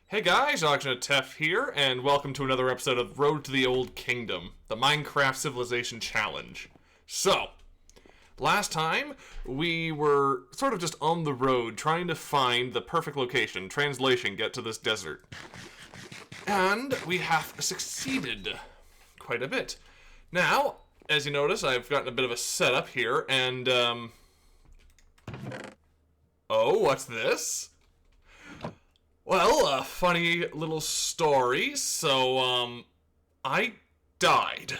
Hey guys, Ognajteff here, and welcome to another episode of Road to the Old Kingdom, the Minecraft Civilization Challenge. So, last time, we were sort of just on the road trying to find the perfect location, translation, get to this desert. And we have succeeded quite a bit. Now, as you notice, I've gotten a bit of a setup here, and, oh, what's this? Well, a funny little story. So, I died.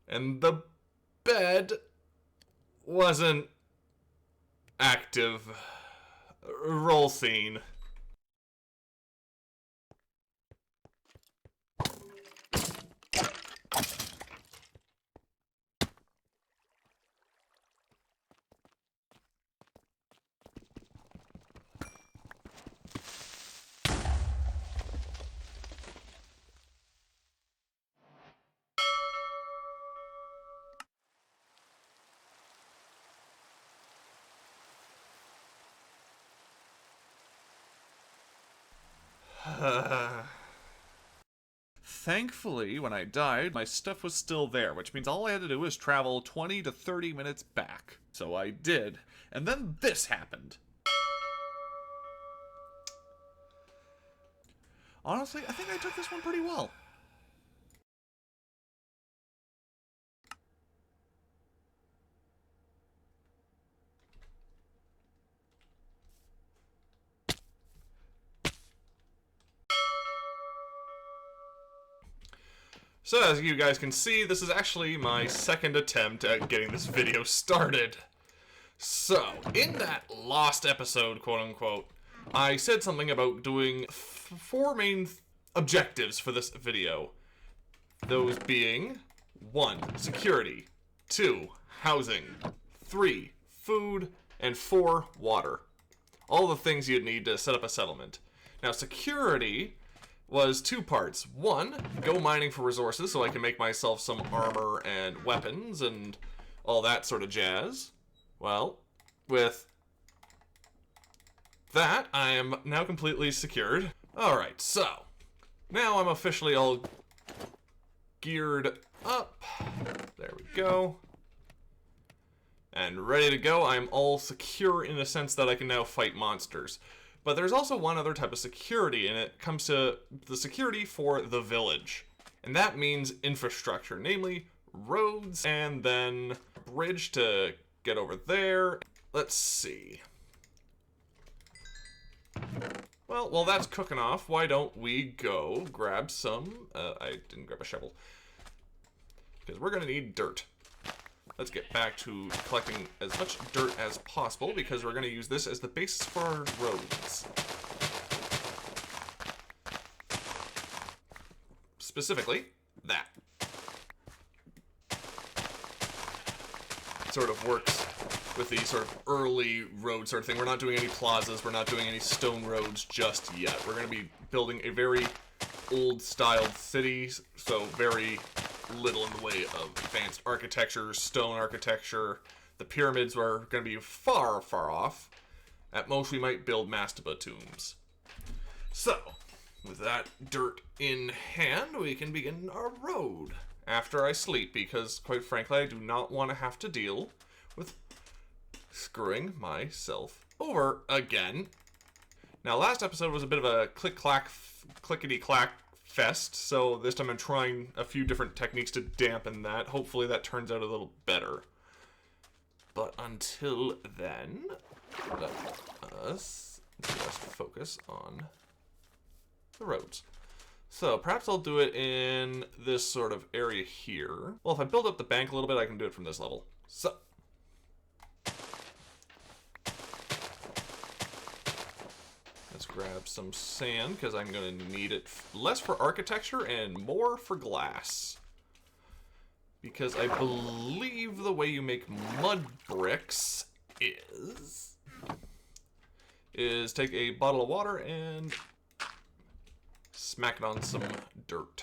And the bed wasn't active. Roll scene. Thankfully, when I died, my stuff was still there, which means all I had to do was travel 20 to 30 minutes back. So I did. And then this happened. Honestly, I think I took this one pretty well. So as you guys can see, this is actually my second attempt at getting this video started. So, in that lost episode, quote-unquote, I said something about doing four main objectives for this video. Those being 1. Security, 2. Housing, 3. Food, and 4. Water. All the things you'd need to set up a settlement. Now, security was 2 parts. 1, go mining for resources so I can make myself some armor and weapons and all that sort of jazz. Well, with that, I am now completely secured. Alright, so, now I'm officially all geared up. There we go. And ready to go. I'm all secure in the sense that I can now fight monsters. But there's also one other type of security, and it comes to the security for the village. And that means infrastructure, namely roads, and then a bridge to get over there. Let's see. Well, while that's cooking off, why don't we go grab some... I didn't grab a shovel. Because we're going to need dirt. Let's get back to collecting as much dirt as possible, because we're going to use this as the basis for our roads. Specifically, that. It sort of works with the sort of early road sort of thing. We're not doing any plazas, we're not doing any stone roads just yet. We're going to be building a very old-styled city, so very little in the way of advanced architecture, stone architecture. The pyramids were going to be far, far off. At most, we might build mastaba tombs. So, with that dirt in hand, we can begin our road after I sleep, because, quite frankly, I do not want to have to deal with screwing myself over again. Now, last episode was a bit of a click-clack, clickety-clack fest, so this time I'm trying a few different techniques to dampen that. Hopefully that turns out a little better. But until then, let us just focus on the roads. So perhaps I'll do it in this sort of area here. Well, if I build up the bank a little bit, I can do it from this level. So let's grab some sand, because I'm going to need it less for architecture and more for glass. Because I believe the way you make mud bricks is take a bottle of water and smack it on some dirt.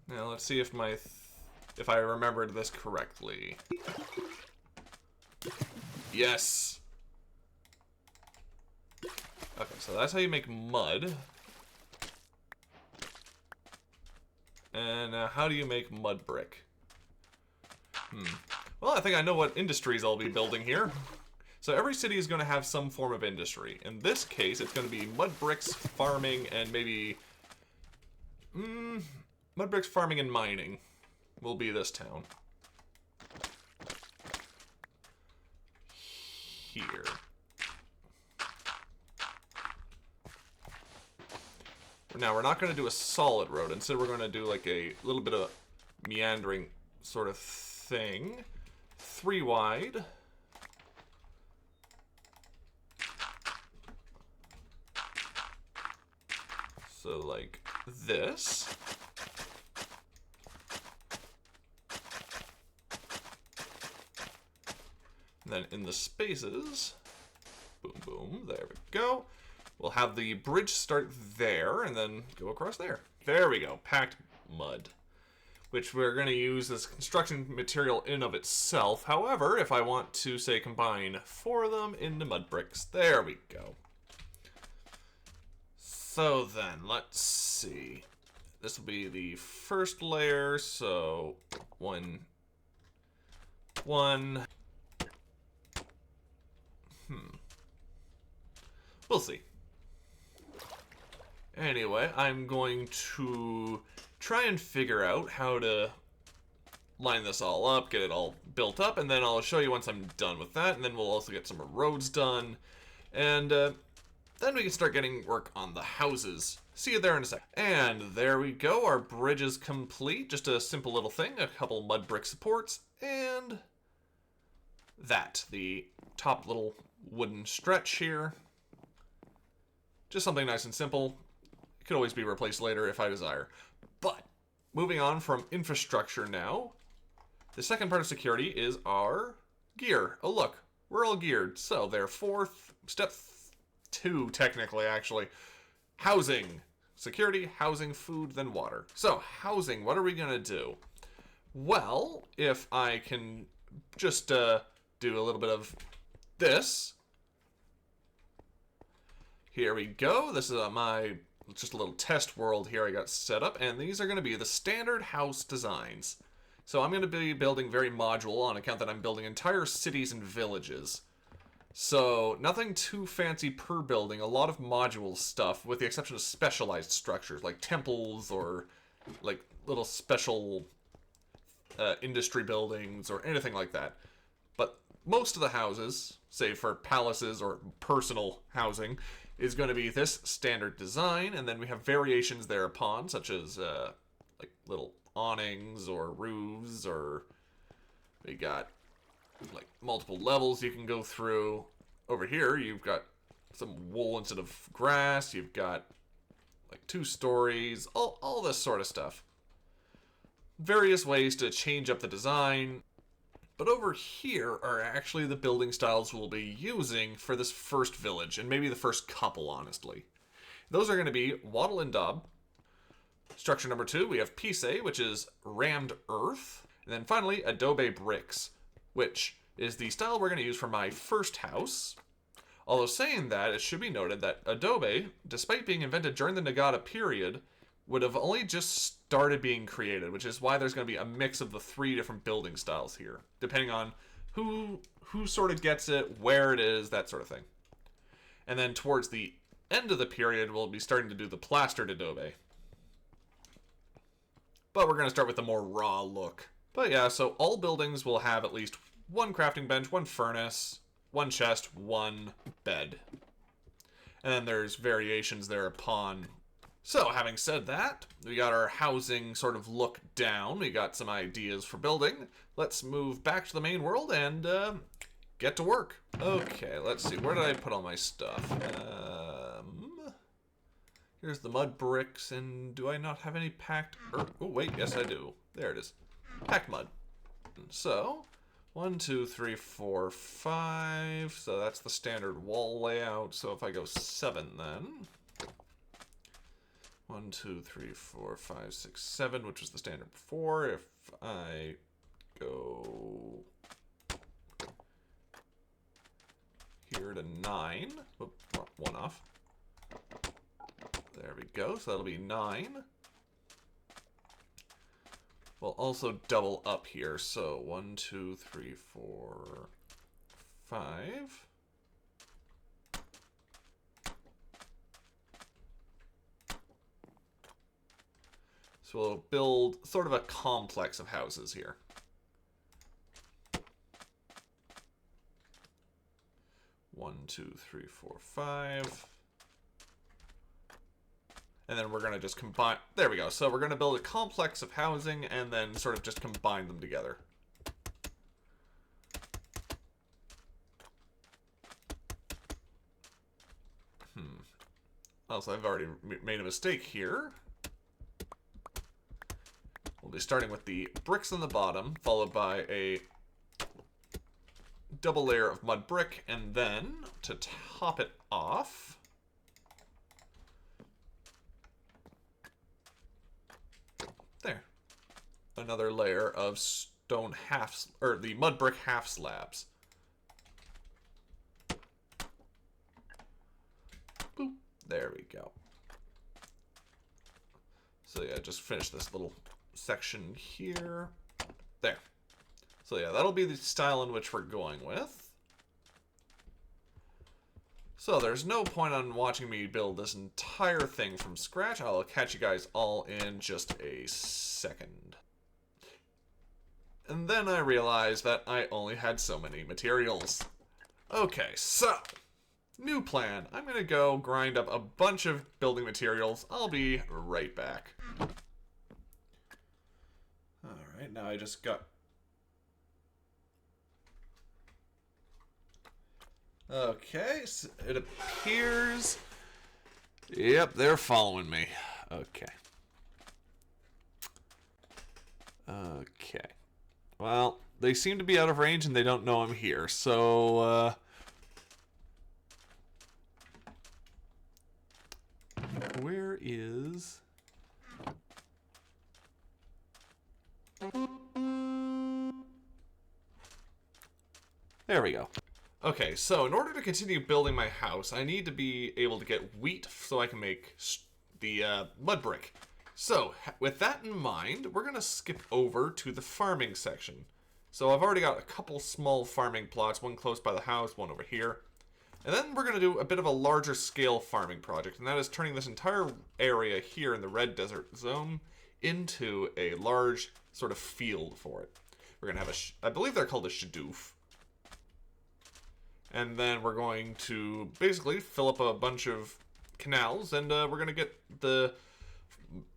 Now let's see if I remembered this correctly. Yes. Okay, so that's how you make mud. And how do you make mud brick? Well, I think I know what industries I'll be building here. So every city is going to have some form of industry. In this case, it's going to be mud bricks, farming, and maybe... mud bricks, farming, and mining will be this town. Here. Now, we're not going to do a solid road. Instead, we're going to do like a little bit of meandering sort of thing. 3 wide. So, like this. And then in the spaces, boom, boom, there we go. We'll have the bridge start there and then go across there. There we go, packed mud, which we're going to use as construction material in of itself. However, if I want to, say, combine 4 of them into mud bricks, there we go. So then, let's see. This will be the first layer, so 1. We'll see. Anyway, I'm going to try and figure out how to line this all up, get it all built up, and then I'll show you once I'm done with that, and then we'll also get some roads done, and then we can start getting work on the houses. See you there in a sec. And there we go, our bridge is complete. Just a simple little thing, a couple mud brick supports, and that, the top little wooden stretch here. Just something nice and simple. It could always be replaced later if I desire. But, moving on from infrastructure now, the second part of security is our gear. Oh look, we're all geared. So therefore, step 2 technically actually, housing. Security, housing, food, then water. So, housing, what are we going to do? Well, if I can just do a little bit of this. Here we go. This is my just a little test world here I got set up, and these are going to be the standard house designs. So I'm going to be building very modular on account that I'm building entire cities and villages. So nothing too fancy per building, a lot of module stuff, with the exception of specialized structures like temples or like little special industry buildings or anything like that. But most of the houses, save for palaces or personal housing, is going to be this standard design, and then we have variations thereupon, such as like little awnings or roofs, or we got like multiple levels you can go through. Over here, you've got some wool instead of grass, you've got like 2 stories, all this sort of stuff. Various ways to change up the design. But over here are actually the building styles we'll be using for this first village, and maybe the first couple, honestly. Those are going to be wattle and daub. Structure number 2, we have pise, which is rammed earth. And then finally, adobe bricks, which is the style we're going to use for my first house. Although saying that, it should be noted that adobe, despite being invented during the Nagata period, would have only just started being created, which is why there's going to be a mix of the 3 different building styles here, depending on who sort of gets it, where it is, that sort of thing. And then towards the end of the period, we'll be starting to do the plastered adobe. But we're going to start with the more raw look. But yeah, so all buildings will have at least 1 crafting bench, 1 furnace, 1 chest, 1 bed. And then there's variations thereupon. So, having said that, we got our housing sort of look down. We got some ideas for building. Let's move back to the main world and get to work. Okay, let's see. Where did I put all my stuff? Here's the mud bricks, and do I not have any packed... Oh, wait, yes I do. There it is. Packed mud. So, 1, 2, 3, 4, 5. So that's the standard wall layout. So if I go 7 then... 1, 2, 3, 4, 5, 6, 7, which was the standard before. If I go here to 9. Oop, one off. There we go. So that'll be 9. We'll also double up here. So 1, 2, 3, 4, 5. So we'll build sort of a complex of houses here. One, 2, 3, 4, 5. And then we're going to just combine... There we go. So we're going to build a complex of housing and then sort of just combine them together. Also, I've already made a mistake here. We'll be starting with the bricks on the bottom, followed by a double layer of mud brick, and then to top it off, there, another layer of stone half, or the mud brick half slabs. Boop. There we go. So yeah, just finish this little section here. There. So yeah, that'll be the style in which we're going with. So there's no point on watching me build this entire thing from scratch. I'll catch you guys all in just a second. And then I realized that I only had so many materials. Okay, so new plan. I'm gonna go grind up a bunch of building materials. I'll be right back. Alright, now I just got... Okay, so it appears... Yep, they're following me. Okay. Okay. Well, they seem to be out of range and they don't know I'm here, so, where is... There we go. Okay, so in order to continue building my house, I need to be able to get wheat so I can make the mud brick. So, with that in mind, we're going to skip over to the farming section. So I've already got a couple small farming plots, one close by the house, one over here. And then we're going to do a bit of a larger scale farming project, and that is turning this entire area here in the red desert zone into a large sort of field for it. We're going to have I believe they're called a shadoof. And then we're going to basically fill up a bunch of canals, and we're going to get the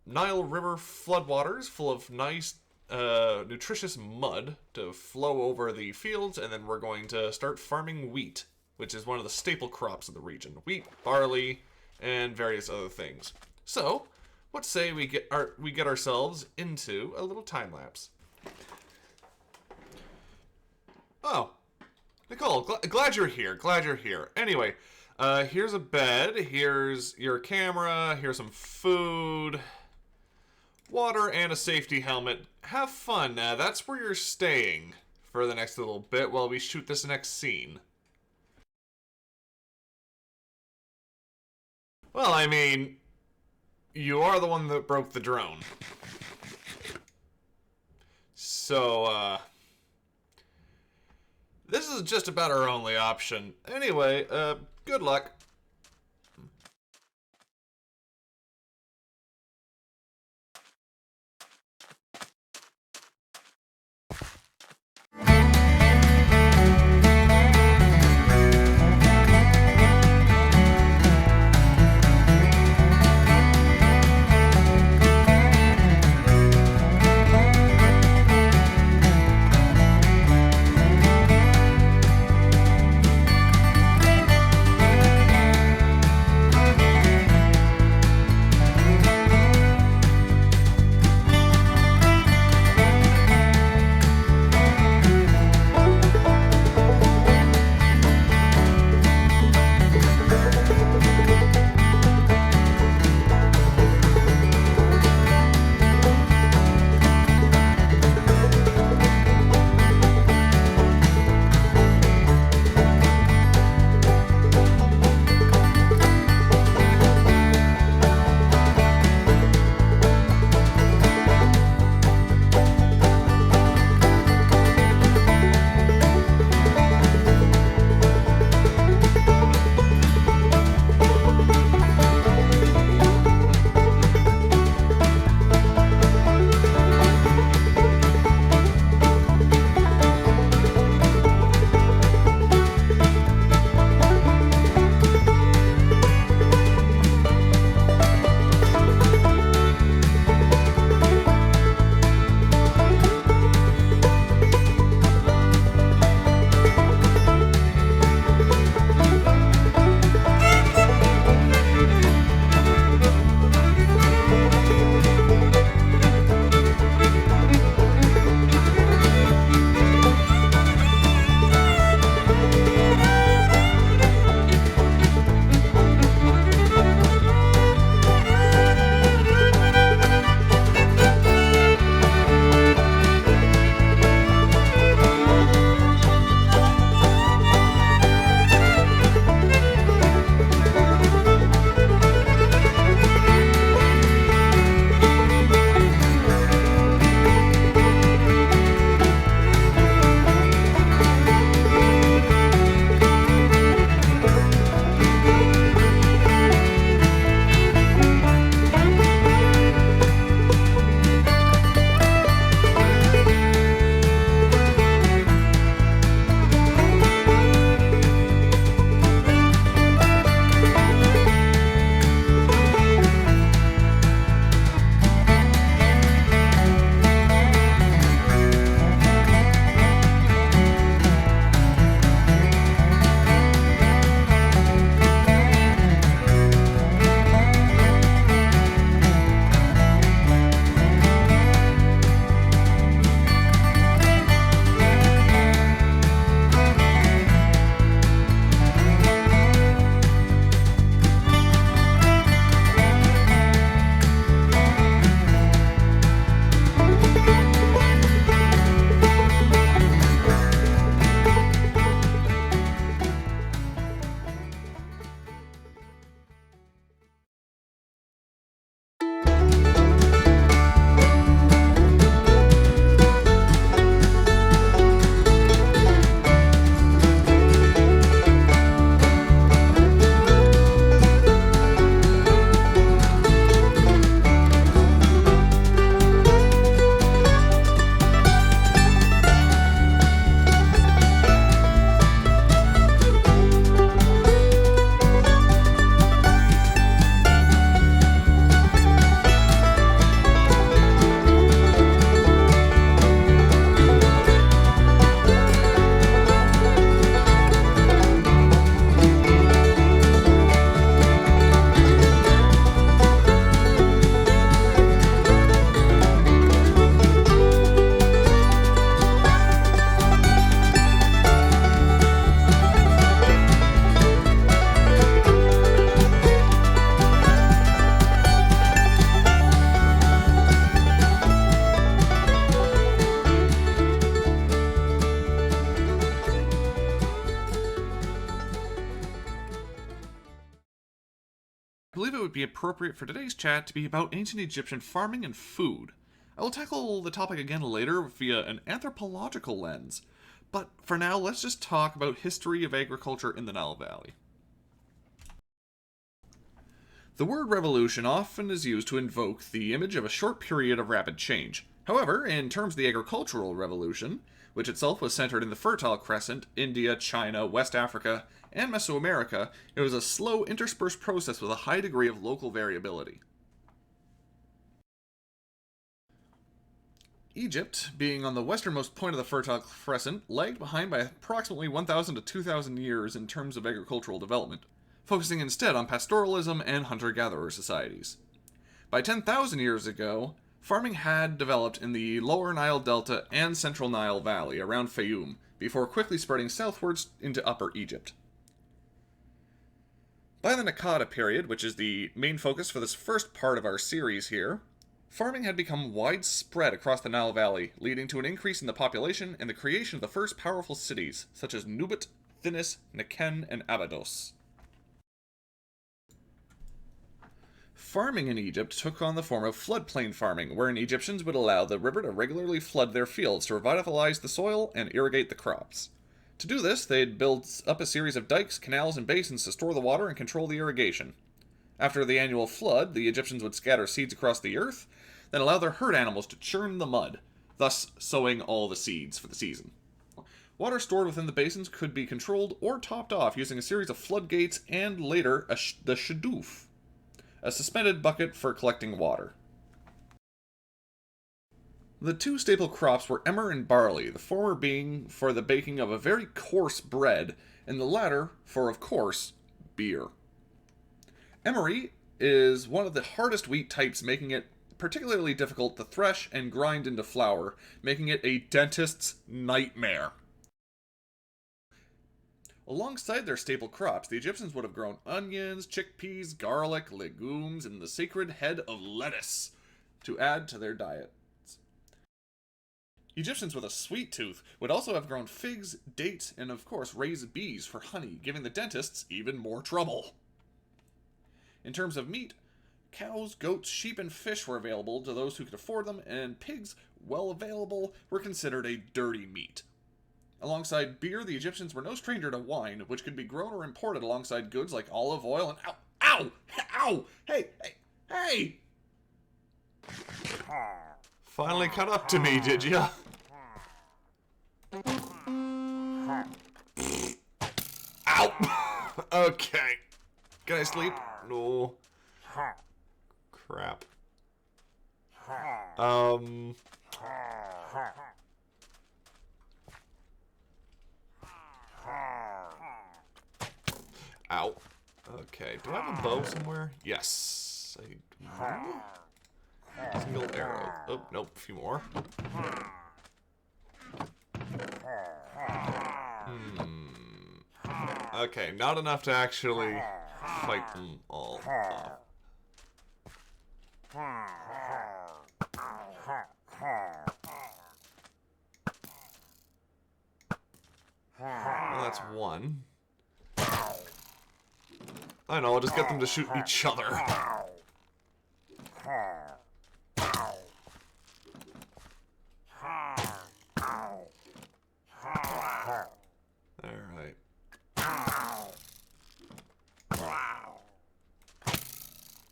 Nile River floodwaters full of nice, nutritious mud to flow over the fields, and then we're going to start farming wheat, which is one of the staple crops of the region. Wheat, barley, and various other things. So, let's say we get ourselves into a little time lapse. Oh. Nicole, glad you're here. Glad you're here. Anyway, here's a bed. Here's your camera. Here's some food, water, and a safety helmet. Have fun. That's where you're staying for the next little bit while we shoot this next scene. Well, I mean, you are the one that broke the drone. So, this is just about our only option. Anyway, good luck. would be appropriate for today's chat to be about ancient Egyptian farming and food. I will tackle the topic again later via an anthropological lens, but for now, let's just talk about history of agriculture in the Nile Valley. The word revolution often is used to invoke the image of a short period of rapid change. However, in terms of the agricultural revolution, which itself was centered in the Fertile Crescent, India, China, West Africa, and Mesoamerica, it was a slow, interspersed process with a high degree of local variability. Egypt, being on the westernmost point of the Fertile Crescent, lagged behind by approximately 1,000 to 2,000 years in terms of agricultural development, focusing instead on pastoralism and hunter-gatherer societies. By 10,000 years ago, farming had developed in the lower Nile Delta and central Nile Valley around Fayoum, before quickly spreading southwards into Upper Egypt. By the Naqada period, which is the main focus for this first part of our series here, farming had become widespread across the Nile Valley, leading to an increase in the population and the creation of the first powerful cities, such as Nubat, Thinis, Nekhen, and Abydos. Farming in Egypt took on the form of floodplain farming, wherein Egyptians would allow the river to regularly flood their fields to revitalize the soil and irrigate the crops. To do this, they'd build up a series of dikes, canals, and basins to store the water and control the irrigation. After the annual flood, the Egyptians would scatter seeds across the earth, then allow their herd animals to churn the mud, thus sowing all the seeds for the season. Water stored within the basins could be controlled or topped off using a series of floodgates and later the shadoof, a suspended bucket for collecting water. The two staple crops were emmer and barley, the former being for the baking of a very coarse bread, and the latter for, of course, beer. Emery is one of the hardest wheat types, making it particularly difficult to thresh and grind into flour, making it a dentist's nightmare. Alongside their staple crops, the Egyptians would have grown onions, chickpeas, garlic, legumes, and the sacred head of lettuce to add to their diets. Egyptians with a sweet tooth would also have grown figs, dates, and of course raised bees for honey, giving the dentists even more trouble. In terms of meat, cows, goats, sheep, and fish were available to those who could afford them, and pigs, while available, were considered a dirty meat. Alongside beer, the Egyptians were no stranger to wine, which could be grown or imported alongside goods like olive oil and ow! Hey! Finally caught up to me, did ya? Ow! Okay. Can I sleep? No. Crap. Ow. Okay, do I have a bow somewhere? Yes, I do. Single arrow. Oh, nope, a few more. Okay, not enough to actually fight them all off. Well, that's one. I know, I'll just get them to shoot each other. Alright.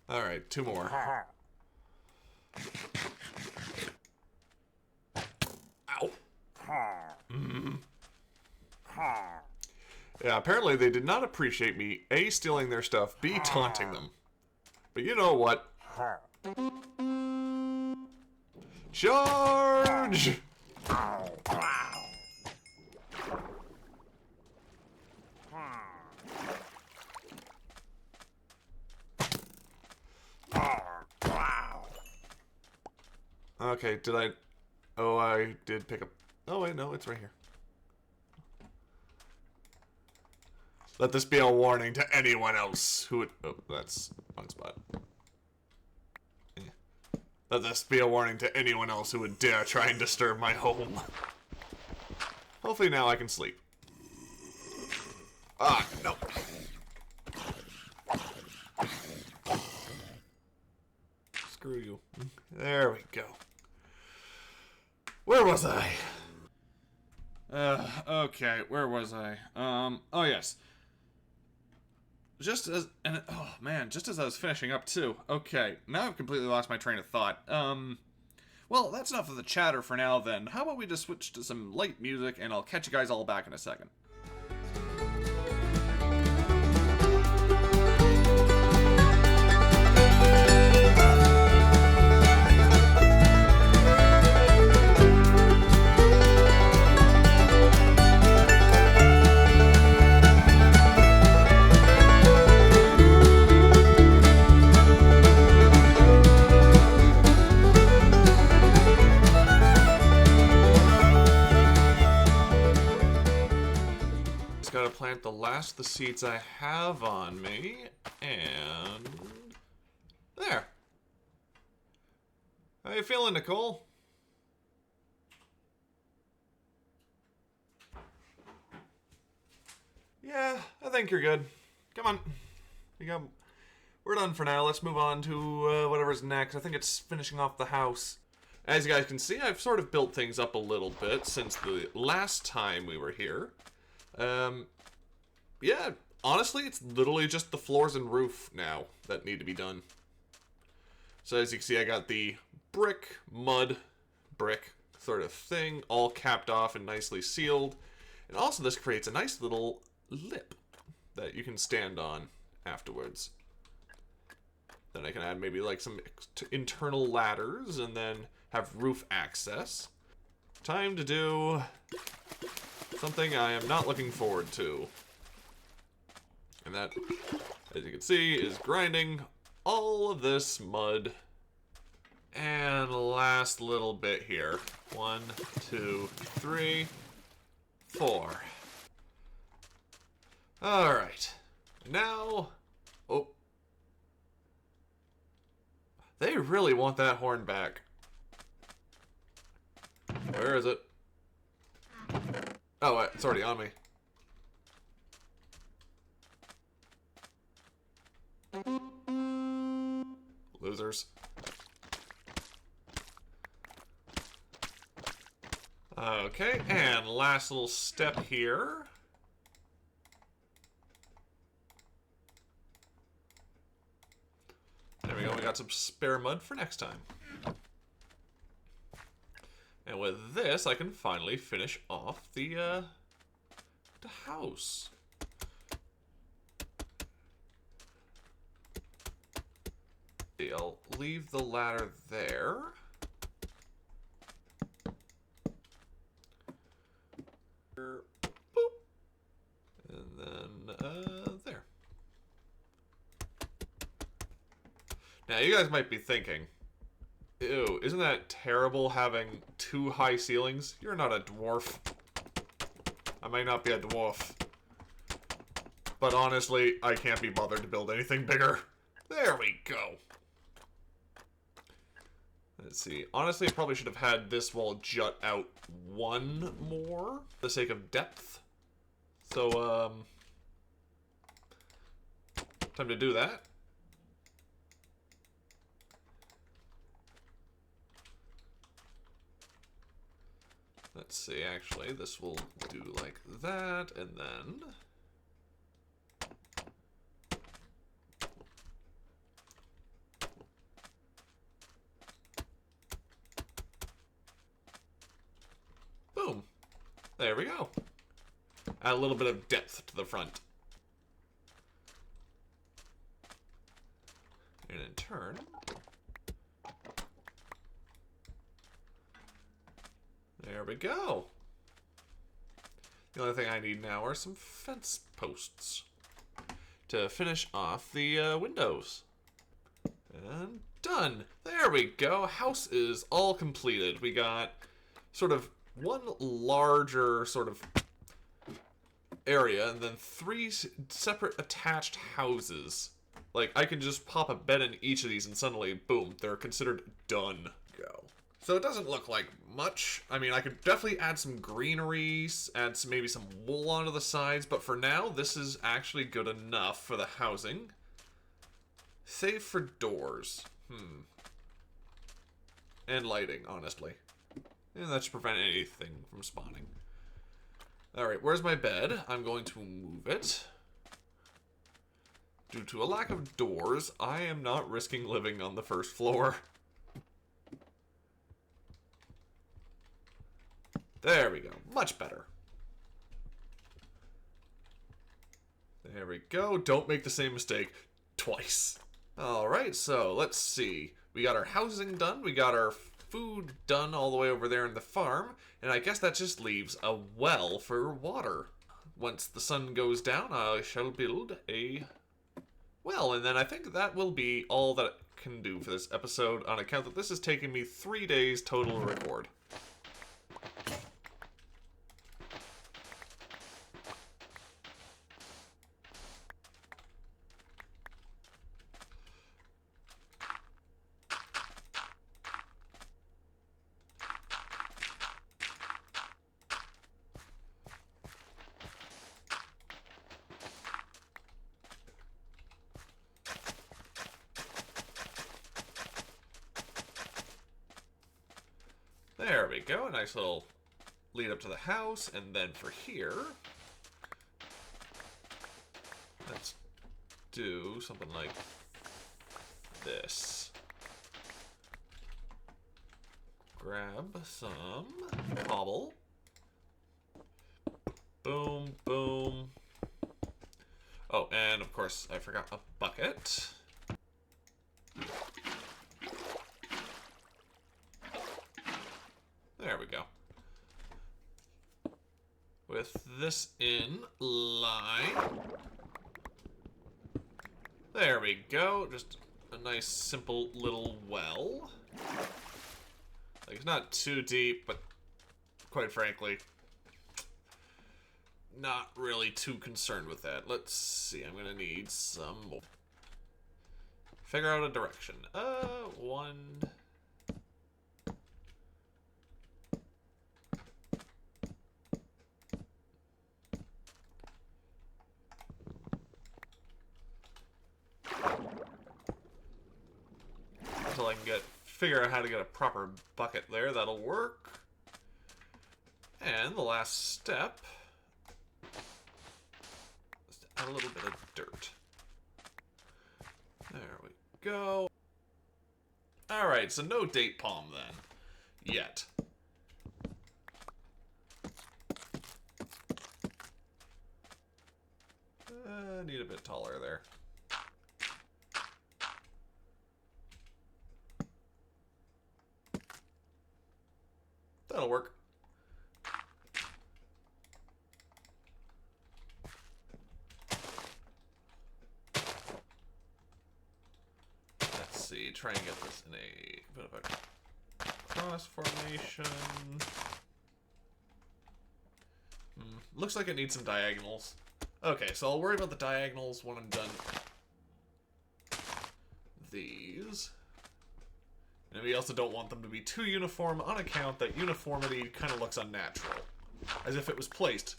Alright, two more. Ow. Yeah, apparently they did not appreciate me, A, stealing their stuff, B, taunting them. But you know what? Charge! Okay, did I... Oh, I did pick up... Oh, wait, no, it's right here. Let this be a warning to anyone else who would... Oh, that's wrong spot. Let this be a warning to anyone else who would dare try and disturb my home. Hopefully now I can sleep. Ah, no. screw you. There we go. Where was I? Okay, where was I? Oh yes. Just as, and oh man, just as I was finishing up too. Okay, now I've completely lost my train of thought. Well, that's enough of the chatter for now then. How about we just switch to some light music and I'll catch you guys all back in a second. Gotta plant the last of the seeds I have on me, and there. How you feeling, Nicole? Yeah, I think you're good. Come on. We're done for now. Let's move on to whatever's next. I think it's finishing off the house. As you guys can see, I've sort of built things up a little bit since the last time we were here. Yeah, honestly, it's literally just the floors and roof now that need to be done. So as you can see, I got the mud brick sort of thing, all capped off and nicely sealed. And also this creates a nice little lip that you can stand on afterwards. Then I can add maybe like some internal ladders and then have roof access. Time to do something I am not looking forward to. And that, as you can see, is grinding all of this mud. And last little bit here. 1, 2, 3, 4. Alright. Now... Oh. They really want that horn back. Where is it? Oh, it's already on me. Losers. Okay, and last little step here. There we go, we got some spare mud for next time. And with this, I can finally finish off the house. I'll leave the ladder there. Boop. And then, there. Now, you guys might be thinking, ew, isn't that terrible having 2 high ceilings? You're not a dwarf. I might not be a dwarf. But honestly, I can't be bothered to build anything bigger. There we go. Let's see. Honestly, I probably should have had this wall jut out 1 more for the sake of depth. So, time to do that. Let's see, actually, this will do like that, and then... boom. There we go. Add a little bit of depth to the front. And in turn... there we go. The only thing I need now are some fence posts to finish off the windows. And done. There we go. House is all completed. We got sort of one larger sort of area and then 3 separate attached houses. Like, I can just pop a bed in each of these and suddenly, boom, they're considered done. Go. So it doesn't look like much. I mean, I could definitely add some greenery, add some, maybe some wool onto the sides, but for now, this is actually good enough for the housing. Save for doors. And lighting, honestly. And that should prevent anything from spawning. Alright, where's my bed? I'm going to move it. Due to a lack of doors, I am not risking living on the first floor. There we go. Much better. There we go. Don't make the same mistake twice. Alright, so let's see. We got our housing done. We got our food done all the way over there in the farm. And I guess that just leaves a well for water. Once the sun goes down, I shall build a well. And then I think that will be all that I can do for this episode on account that this has taken me 3 days total to record. There we go, a nice little lead up to the house, and then for here, let's do something like this. Grab some cobble. Boom, boom. Oh, and of course I forgot a bucket. There we go. With this in line. There we go. Just a nice, simple little well. Like, it's not too deep, but quite frankly, not really too concerned with that. Let's see. I'm gonna need some more. Figure out a direction. One. Until I can figure out how to get a proper bucket there, that'll work. And the last step is to add a little bit of dirt. There we go. Alright, so no date palm then. Yet. Need a bit taller there. That'll work. Let's see, try and get this in a bit of a cross formation. Looks like it needs some diagonals. Okay, so I'll worry about the diagonals when I'm done these. And we also don't want them to be too uniform on account that uniformity kind of looks unnatural. As if it was placed.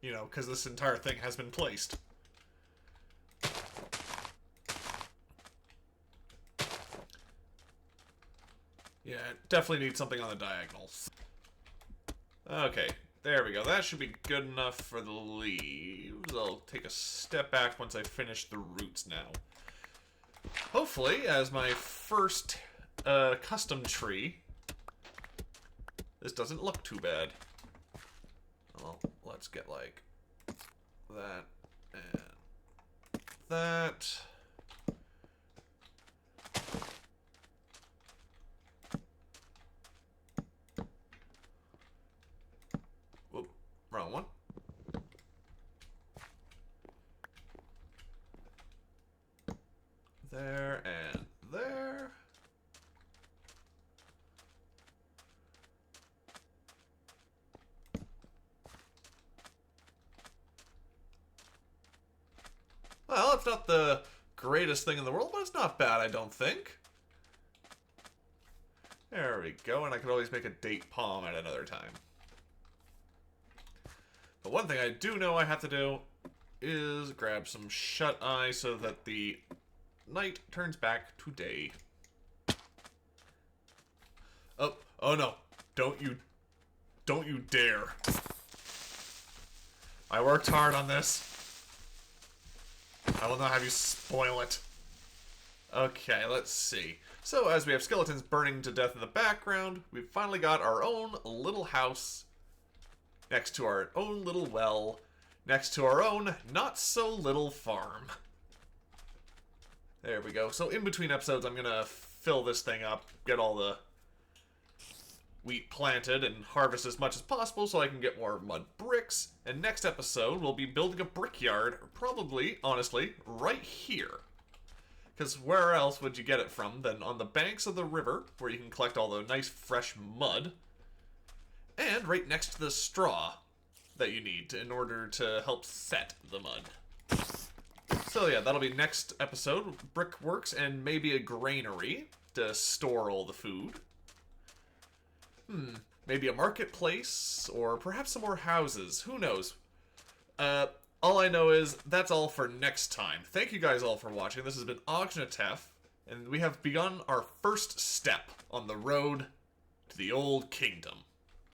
You know, because this entire thing has been placed. Yeah, it definitely needs something on the diagonals. Okay, there we go. That should be good enough for the leaves. I'll take a step back once I finish the roots now. Hopefully, as my first custom tree, this doesn't look too bad. Well, let's get like that and that. Whoop, wrong one. There and there. Well, it's not the greatest thing in the world, but it's not bad, I don't think. There we go, and I could always make a date palm at another time. But one thing I do know I have to do is grab some shut-eye so that the night turns back to day. Oh no. Don't you dare. I worked hard on this. I will not have you spoil it. Okay, let's see. So, as we have skeletons burning to death in the background, we've finally got our own little house next to our own little well, next to our own not-so-little farm. There we go. So, in between episodes, I'm gonna fill this thing up, get all the wheat planted, and harvest as much as possible so I can get more mud bricks. And next episode, we'll be building a brickyard, probably, honestly, right here. Because where else would you get it from than on the banks of the river, where you can collect all the nice fresh mud, and right next to the straw that you need in order to help set the mud. So yeah, that'll be next episode, brickworks and maybe a granary to store all the food. Maybe a marketplace, or perhaps some more houses, who knows. All I know is that's all for next time. Thank you guys all for watching. This has been Ognajteff, and we have begun our first step on the road to the Old Kingdom.